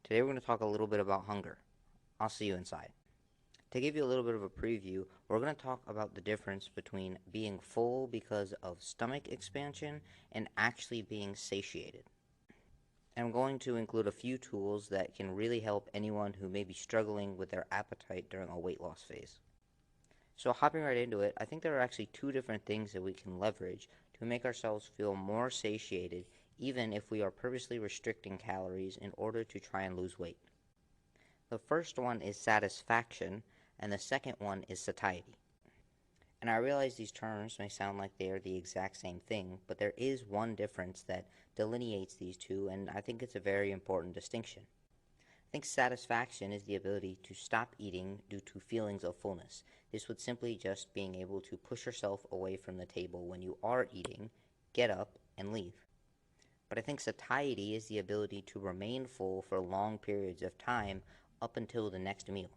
Today we're going to talk a little bit about hunger. I'll see you inside. To give you a little bit of a preview, we're going to talk about the difference between being full because of stomach expansion and actually being satiated. And I'm going to include a few tools that can really help anyone who may be struggling with their appetite during a weight loss phase. So hopping right into it, I think there are actually two different things that we can leverage to make ourselves feel more satiated even if we are purposely restricting calories in order to try and lose weight. The first one is satisfaction, and the second one is satiety. And I realize these terms may sound like they are the exact same thing, but there is one difference that delineates these two, and I think it's a very important distinction. I think satisfaction is the ability to stop eating due to feelings of fullness. This would simply just being able to push yourself away from the table when you are eating, get up, and leave. But I think satiety is the ability to remain full for long periods of time up until the next meal.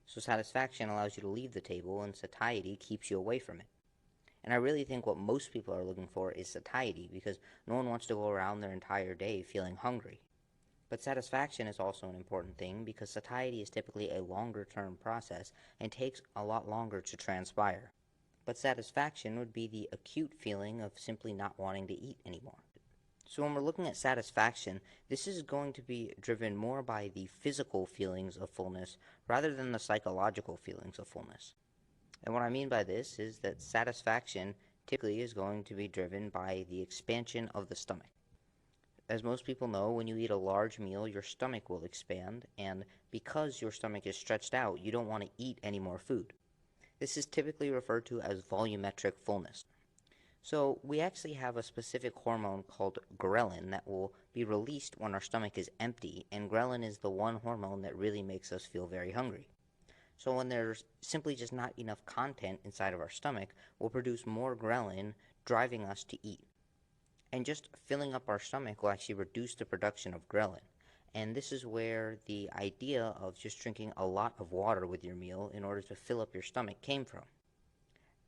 So satisfaction allows you to leave the table, and satiety keeps you away from it. And I really think what most people are looking for is satiety, because no one wants to go around their entire day feeling hungry. But satisfaction is also an important thing because satiety is typically a longer term process and takes a lot longer to transpire. But satisfaction would be the acute feeling of simply not wanting to eat anymore. So when we're looking at satisfaction, this is going to be driven more by the physical feelings of fullness rather than the psychological feelings of fullness. And what I mean by this is that satisfaction typically is going to be driven by the expansion of the stomach. As most people know, when you eat a large meal, your stomach will expand, and because your stomach is stretched out, you don't want to eat any more food. This is typically referred to as volumetric fullness. So we actually have a specific hormone called ghrelin that will be released when our stomach is empty, and ghrelin is the one hormone that really makes us feel very hungry. So when there's simply just not enough content inside of our stomach, we'll produce more ghrelin, driving us to eat. And just filling up our stomach will actually reduce the production of ghrelin. And this is where the idea of just drinking a lot of water with your meal in order to fill up your stomach came from.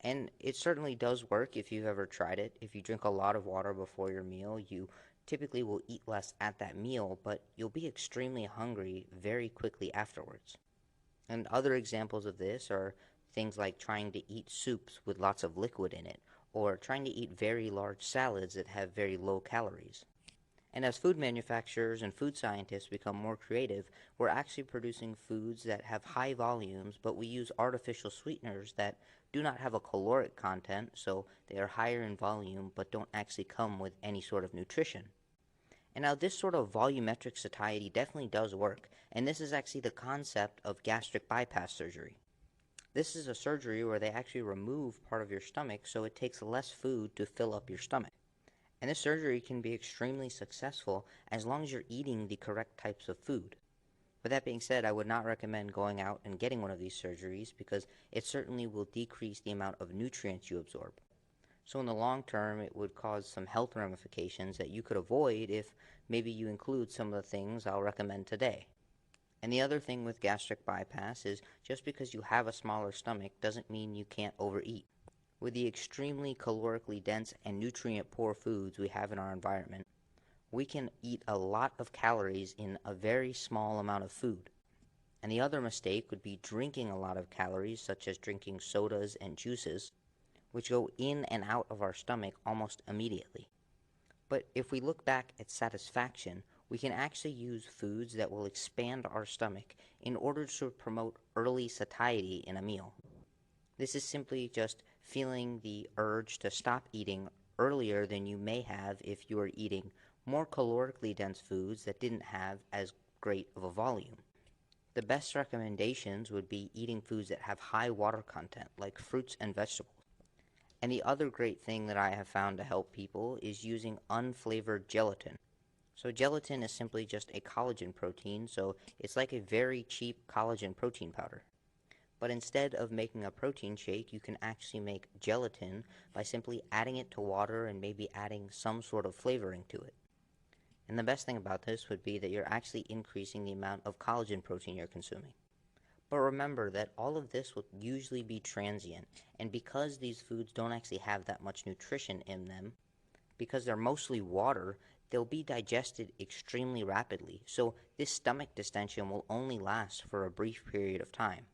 And it certainly does work if you've ever tried it. If you drink a lot of water before your meal, you typically will eat less at that meal, but you'll be extremely hungry very quickly afterwards. And other examples of this are things like trying to eat soups with lots of liquid in it, or trying to eat very large salads that have very low calories. And as food manufacturers and food scientists become more creative, we're actually producing foods that have high volumes, but we use artificial sweeteners that do not have a caloric content, so they are higher in volume but don't actually come with any sort of nutrition. And now this sort of volumetric satiety definitely does work, and this is actually the concept of gastric bypass surgery. This is a surgery where they actually remove part of your stomach so it takes less food to fill up your stomach. And this surgery can be extremely successful as long as you're eating the correct types of food. With that being said, I would not recommend going out and getting one of these surgeries because it certainly will decrease the amount of nutrients you absorb. So in the long term, it would cause some health ramifications that you could avoid if maybe you include some of the things I'll recommend today. And the other thing with gastric bypass is just because you have a smaller stomach doesn't mean you can't overeat. With the extremely calorically dense and nutrient poor foods we have in our environment, we can eat a lot of calories in a very small amount of food. And the other mistake would be drinking a lot of calories, such as drinking sodas and juices, which go in and out of our stomach almost immediately. But if we look back at satisfaction, we can actually use foods that will expand our stomach in order to promote early satiety in a meal. This is simply just feeling the urge to stop eating earlier than you may have if you were eating more calorically dense foods that didn't have as great of a volume. The best recommendations would be eating foods that have high water content, like fruits and vegetables. And the other great thing that I have found to help people is using unflavored gelatin. So gelatin is simply just a collagen protein, so it's like a very cheap collagen protein powder. But instead of making a protein shake, you can actually make gelatin by simply adding it to water and maybe adding some sort of flavoring to it. And the best thing about this would be that you're actually increasing the amount of collagen protein you're consuming. But remember that all of this will usually be transient, and because these foods don't actually have that much nutrition in them, because they're mostly water, they'll be digested extremely rapidly, so this stomach distension will only last for a brief period of time.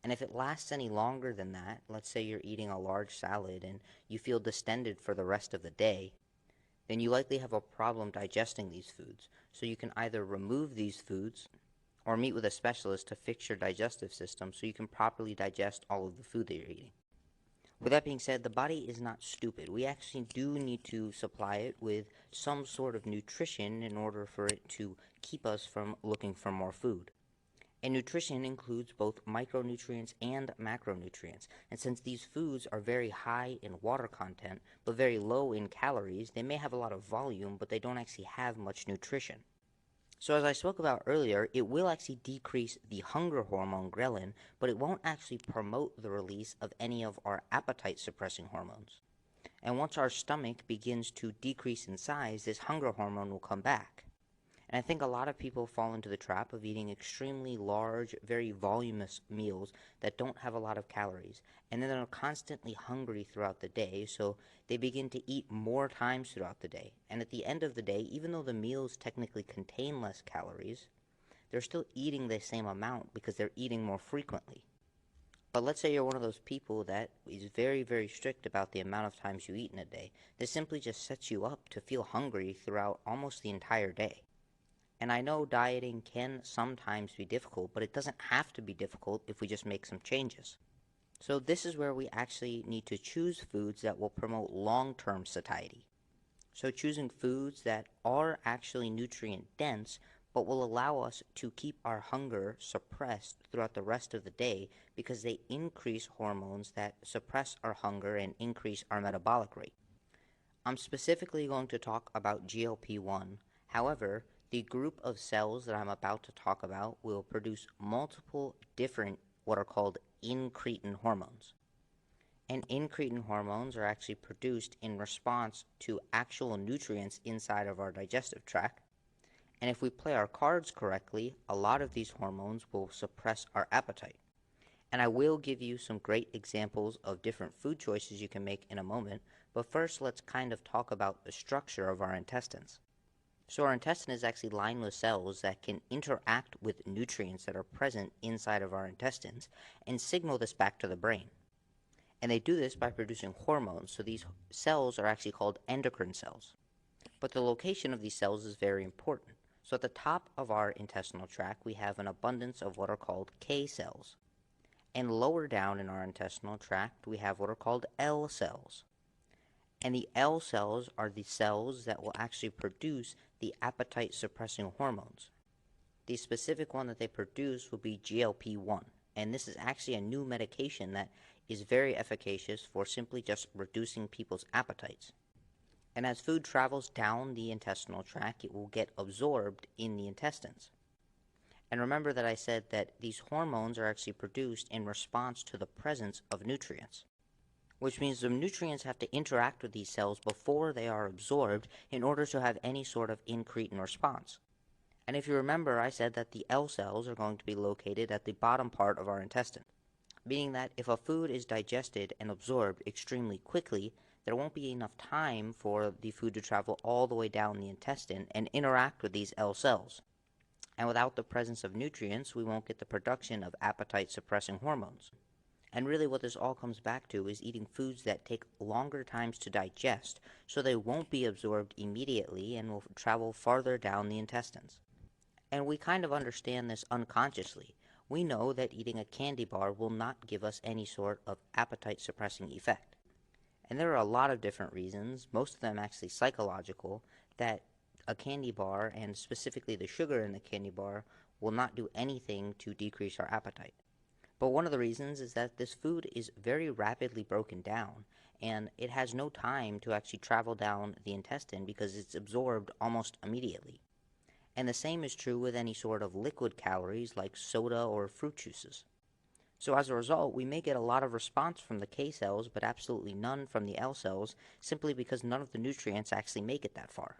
And if it lasts any longer than that, let's say you're eating a large salad and you feel distended for the rest of the day, then you likely have a problem digesting these foods. So you can either remove these foods or meet with a specialist to fix your digestive system so you can properly digest all of the food that you're eating. With that being said, the body is not stupid. We actually do need to supply it with some sort of nutrition in order for it to keep us from looking for more food. And nutrition includes both micronutrients and macronutrients. And since these foods are very high in water content, but very low in calories, they may have a lot of volume, but they don't actually have much nutrition. So as I spoke about earlier, it will actually decrease the hunger hormone ghrelin, but it won't actually promote the release of any of our appetite suppressing hormones. And once our stomach begins to decrease in size, this hunger hormone will come back. And I think a lot of people fall into the trap of eating extremely large, very voluminous meals that don't have a lot of calories. And then they're constantly hungry throughout the day, so they begin to eat more times throughout the day. And at the end of the day, even though the meals technically contain less calories, they're still eating the same amount because they're eating more frequently. But let's say you're one of those people that is very, very strict about the amount of times you eat in a day. This simply just sets you up to feel hungry throughout almost the entire day. And I know dieting can sometimes be difficult, but it doesn't have to be difficult if we just make some changes. So this is where we actually need to choose foods that will promote long-term satiety. So choosing foods that are actually nutrient dense, but will allow us to keep our hunger suppressed throughout the rest of the day because they increase hormones that suppress our hunger and increase our metabolic rate. I'm specifically going to talk about GLP-1. However, the group of cells that I'm about to talk about will produce multiple different what are called incretin hormones. And incretin hormones are actually produced in response to actual nutrients inside of our digestive tract. And if we play our cards correctly, a lot of these hormones will suppress our appetite. And I will give you some great examples of different food choices you can make in a moment, but first let's kind of talk about the structure of our intestines. So our intestine is actually lined with cells that can interact with nutrients that are present inside of our intestines and signal this back to the brain. And they do this by producing hormones, so these cells are actually called endocrine cells. But the location of these cells is very important. So at the top of our intestinal tract, we have an abundance of what are called K cells. And lower down in our intestinal tract, we have what are called L cells. And the L cells are the cells that will actually produce the appetite suppressing hormones. The specific one that they produce will be GLP-1, and this is actually a new medication that is very efficacious for simply just reducing people's appetites. And as food travels down the intestinal tract, it will get absorbed in the intestines. And remember that I said that these hormones are actually produced in response to the presence of nutrients, which means the nutrients have to interact with these cells before they are absorbed in order to have any sort of incretin response. And if you remember, I said that the L cells are going to be located at the bottom part of our intestine, meaning that if a food is digested and absorbed extremely quickly, there won't be enough time for the food to travel all the way down the intestine and interact with these L cells. And without the presence of nutrients, we won't get the production of appetite-suppressing hormones. And really what this all comes back to is eating foods that take longer times to digest, so they won't be absorbed immediately and will travel farther down the intestines. And we kind of understand this unconsciously. We know that eating a candy bar will not give us any sort of appetite-suppressing effect. And there are a lot of different reasons, most of them actually psychological, that a candy bar, and specifically the sugar in the candy bar, will not do anything to decrease our appetite. But one of the reasons is that this food is very rapidly broken down, and it has no time to actually travel down the intestine because it's absorbed almost immediately. And the same is true with any sort of liquid calories like soda or fruit juices. So as a result, we may get a lot of response from the K cells, but absolutely none from the L cells, simply because none of the nutrients actually make it that far.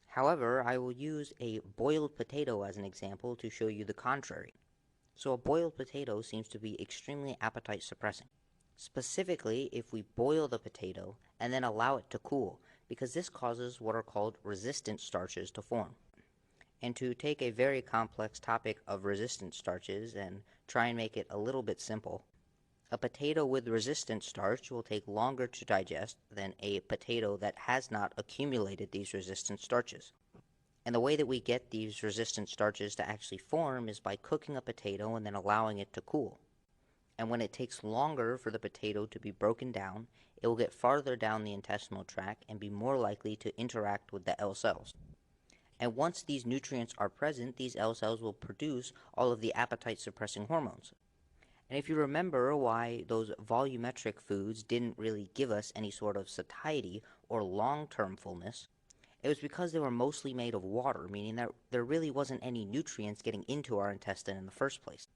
However, I will use a boiled potato as an example to show you the contrary. So a boiled potato seems to be extremely appetite suppressing. Specifically, if we boil the potato and then allow it to cool, because this causes what are called resistant starches to form. And to take a very complex topic of resistant starches and try and make it a little bit simple, a potato with resistant starch will take longer to digest than a potato that has not accumulated these resistant starches. And the way that we get these resistant starches to actually form is by cooking a potato and then allowing it to cool. And when it takes longer for the potato to be broken down, it will get farther down the intestinal tract and be more likely to interact with the L cells. And once these nutrients are present, these L cells will produce all of the appetite suppressing hormones. And if you remember why those volumetric foods didn't really give us any sort of satiety or long-term fullness, it was because they were mostly made of water, meaning that there really wasn't any nutrients getting into our intestine in the first place.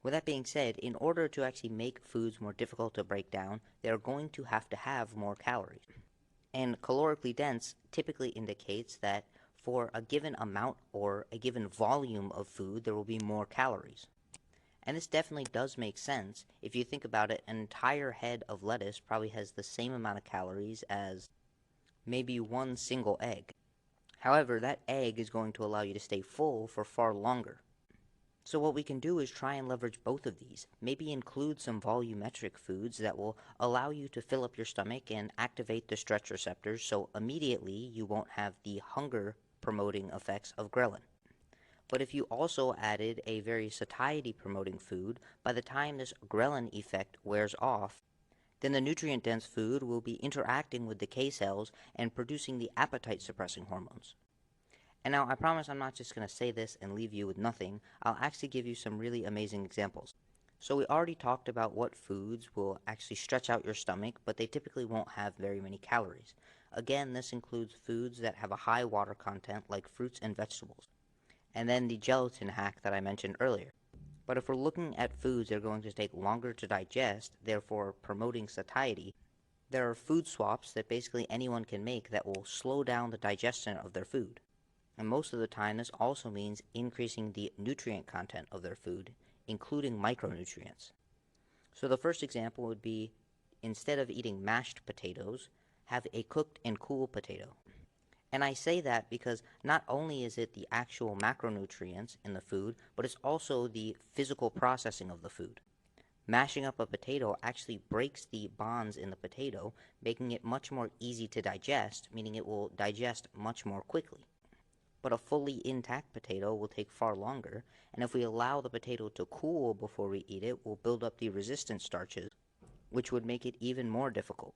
With that being said, in order to actually make foods more difficult to break down, they are going to have more calories. And calorically dense typically indicates that for a given amount or a given volume of food, there will be more calories. And this definitely does make sense. If you think about it, an entire head of lettuce probably has the same amount of calories as maybe one single egg. However, that egg is going to allow you to stay full for far longer. So what we can do is try and leverage both of these. Maybe include some volumetric foods that will allow you to fill up your stomach and activate the stretch receptors, so immediately you won't have the hunger promoting effects of ghrelin. But if you also added a very satiety promoting food, by the time this ghrelin effect wears off, then the nutrient-dense food will be interacting with the K cells and producing the appetite-suppressing hormones. And now I promise I'm not just going to say this and leave you with nothing. I'll actually give you some really amazing examples. So we already talked about what foods will actually stretch out your stomach, but they typically won't have very many calories. Again, this includes foods that have a high water content like fruits and vegetables. And then the gelatin hack that I mentioned earlier. But if we're looking at foods that are going to take longer to digest, therefore promoting satiety, there are food swaps that basically anyone can make that will slow down the digestion of their food. And most of the time, this also means increasing the nutrient content of their food, including micronutrients. So the first example would be, instead of eating mashed potatoes, have a cooked and cool potato. And I say that because not only is it the actual macronutrients in the food, but it's also the physical processing of the food. Mashing up a potato actually breaks the bonds in the potato, making it much more easy to digest, meaning it will digest much more quickly. But a fully intact potato will take far longer, and if we allow the potato to cool before we eat it, we'll build up the resistant starches, which would make it even more difficult.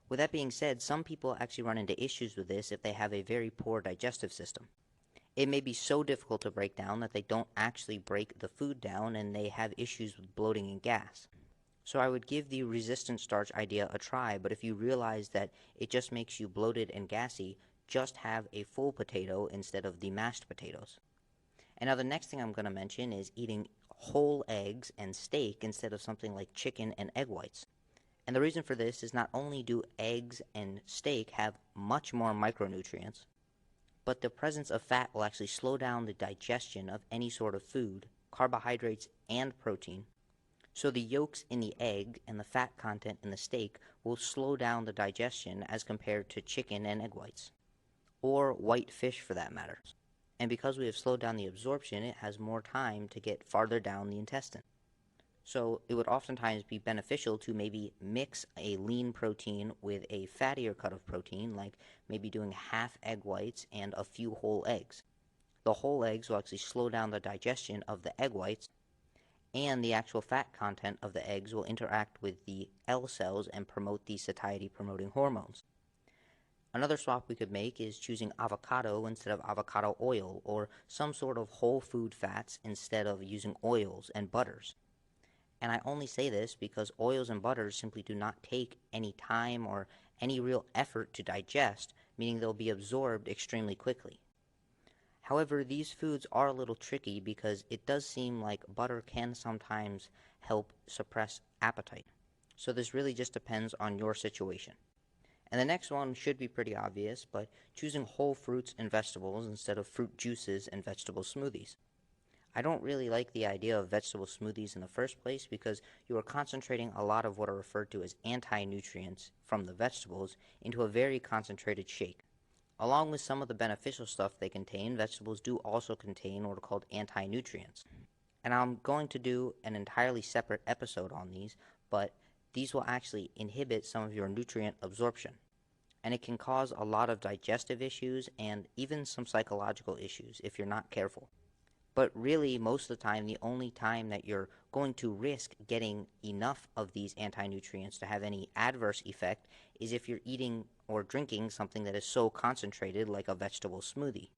With that being said, some people actually run into issues with this if they have a very poor digestive system. It may be so difficult to break down that they don't actually break the food down and they have issues with bloating and gas. So I would give the resistant starch idea a try, but if you realize that it just makes you bloated and gassy, just have a full potato instead of the mashed potatoes. And now the next thing I'm going to mention is eating whole eggs and steak instead of something like chicken and egg whites. And the reason for this is not only do eggs and steak have much more micronutrients, but the presence of fat will actually slow down the digestion of any sort of food, carbohydrates and protein. So the yolks in the egg and the fat content in the steak will slow down the digestion as compared to chicken and egg whites, or white fish for that matter. And because we have slowed down the absorption, it has more time to get farther down the intestine. So it would oftentimes be beneficial to maybe mix a lean protein with a fattier cut of protein, like maybe doing half egg whites and a few whole eggs. The whole eggs will actually slow down the digestion of the egg whites, and the actual fat content of the eggs will interact with the L cells and promote the satiety promoting hormones. Another swap we could make is choosing avocado instead of avocado oil, or some sort of whole food fats instead of using oils and butters. And I only say this because oils and butters simply do not take any time or any real effort to digest, meaning they'll be absorbed extremely quickly. However, these foods are a little tricky because it does seem like butter can sometimes help suppress appetite. So this really just depends on your situation. And the next one should be pretty obvious, but choosing whole fruits and vegetables instead of fruit juices and vegetable smoothies. I don't really like the idea of vegetable smoothies in the first place because you are concentrating a lot of what are referred to as anti-nutrients from the vegetables into a very concentrated shake. Along with some of the beneficial stuff they contain, vegetables do also contain what are called anti-nutrients. And I'm going to do an entirely separate episode on these, but these will actually inhibit some of your nutrient absorption. And it can cause a lot of digestive issues and even some psychological issues if you're not careful. But really, most of the time, the only time that you're going to risk getting enough of these anti-nutrients to have any adverse effect is if you're eating or drinking something that is so concentrated like a vegetable smoothie.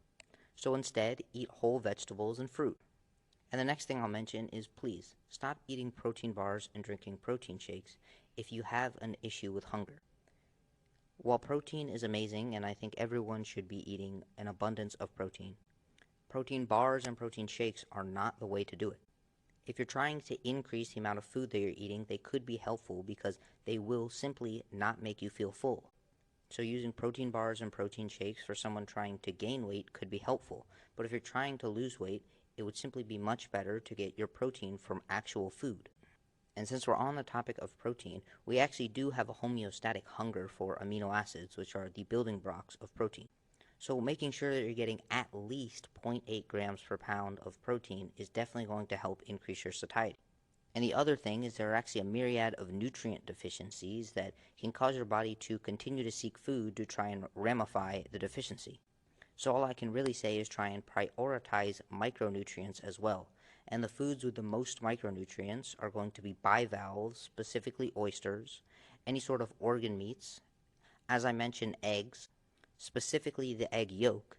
So instead, eat whole vegetables and fruit. And the next thing I'll mention is please stop eating protein bars and drinking protein shakes if you have an issue with hunger. While protein is amazing, and I think everyone should be eating an abundance of protein, protein bars and protein shakes are not the way to do it. If you're trying to increase the amount of food that you're eating, they could be helpful because they will simply not make you feel full. So using protein bars and protein shakes for someone trying to gain weight could be helpful, but if you're trying to lose weight, it would simply be much better to get your protein from actual food. And since we're on the topic of protein, we actually do have a homeostatic hunger for amino acids, which are the building blocks of protein. So making sure that you're getting at least zero point 0.8 grams per pound of protein is definitely going to help increase your satiety. And the other thing is there are actually a myriad of nutrient deficiencies that can cause your body to continue to seek food to try and ramify the deficiency. So all I can really say is try and prioritize micronutrients as well. And the foods with the most micronutrients are going to be bivalves, specifically oysters, any sort of organ meats, as I mentioned, eggs, specifically the egg yolk,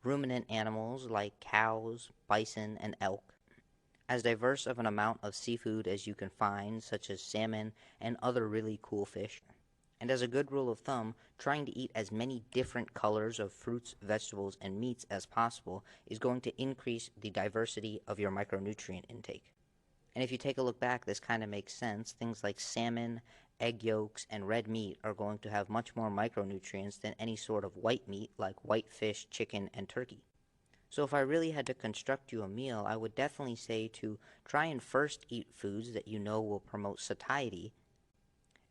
ruminant animals like cows, bison, and elk, as diverse of an amount of seafood as you can find, such as salmon and other really cool fish. And as a good rule of thumb, trying to eat as many different colors of fruits, vegetables, and meats as possible is going to increase the diversity of your micronutrient intake. And if you take a look back, this kind of makes sense. Things like salmon, egg yolks, and red meat are going to have much more micronutrients than any sort of white meat like white fish, chicken, and turkey. So if I really had to construct you a meal, I would definitely say to try and first eat foods that you know will promote satiety,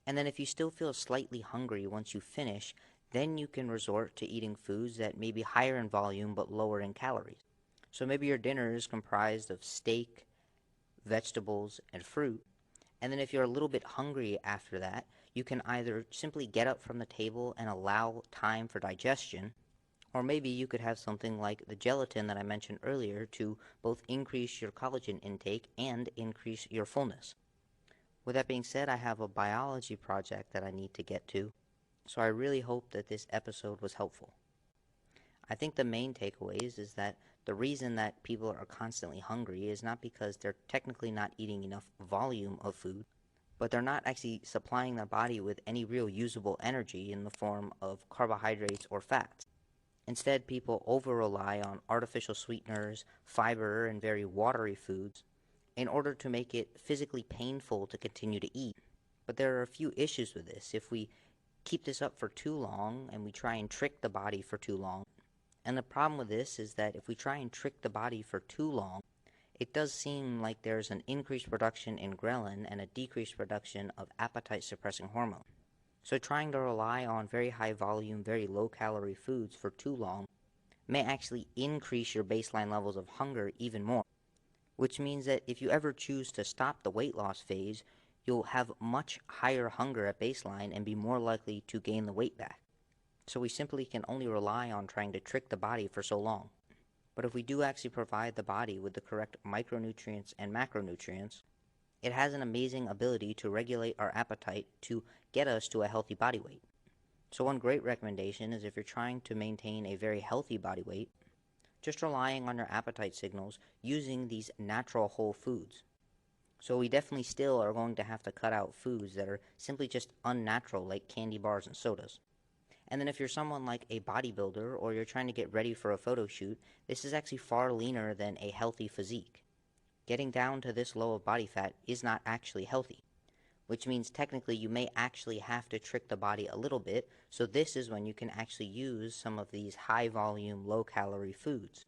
and then if you still feel slightly hungry once you finish, then you can resort to eating foods that may be higher in volume but lower in calories. So maybe your dinner is comprised of steak, vegetables, and fruit, and then if you're a little bit hungry after that, you can either simply get up from the table and allow time for digestion, or maybe you could have something like the gelatin that I mentioned earlier to both increase your collagen intake and increase your fullness. With that being said, I have a biology project that I need to get to, so I really hope that this episode was helpful. I think the main takeaways is that the reason that people are constantly hungry is not because they're technically not eating enough volume of food, but they're not actually supplying their body with any real usable energy in the form of carbohydrates or fats. Instead, people over-rely on artificial sweeteners, fiber, and very watery foods in order to make it physically painful to continue to eat. But there are a few issues with this. If we keep this up for too long and we try and trick the body for too long, and the problem with this is that if we try and trick the body for too long, it does seem like there's an increased production in ghrelin and a decreased production of appetite suppressing hormone. So trying to rely on very high volume, very low calorie foods for too long may actually increase your baseline levels of hunger even more, which means that if you ever choose to stop the weight loss phase, you'll have much higher hunger at baseline and be more likely to gain the weight back. So we simply can only rely on trying to trick the body for so long. But if we do actually provide the body with the correct micronutrients and macronutrients, it has an amazing ability to regulate our appetite to get us to a healthy body weight. So one great recommendation is if you're trying to maintain a very healthy body weight, just relying on your appetite signals using these natural whole foods. So we definitely still are going to have to cut out foods that are simply just unnatural like candy bars and sodas. And then if you're someone like a bodybuilder or you're trying to get ready for a photo shoot, this is actually far leaner than a healthy physique. Getting down to this low of body fat is not actually healthy, which means technically you may actually have to trick the body a little bit, so this is when you can actually use some of these high volume, low calorie foods.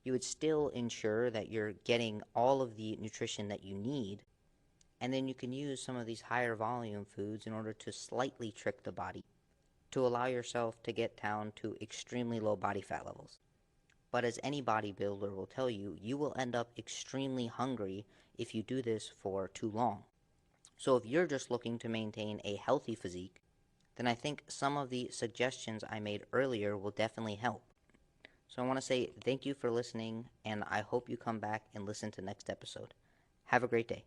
you would still ensure that you're getting all of the nutrition that you need, and then you can use some of these higher volume foods in order to slightly trick the body to allow yourself to get down to extremely low body fat levels. But as any bodybuilder will tell you, you will end up extremely hungry if you do this for too long. So if you're just looking to maintain a healthy physique, then I think some of the suggestions I made earlier will definitely help. So I want to say thank you for listening, and I hope you come back and listen to next episode. Have a great day.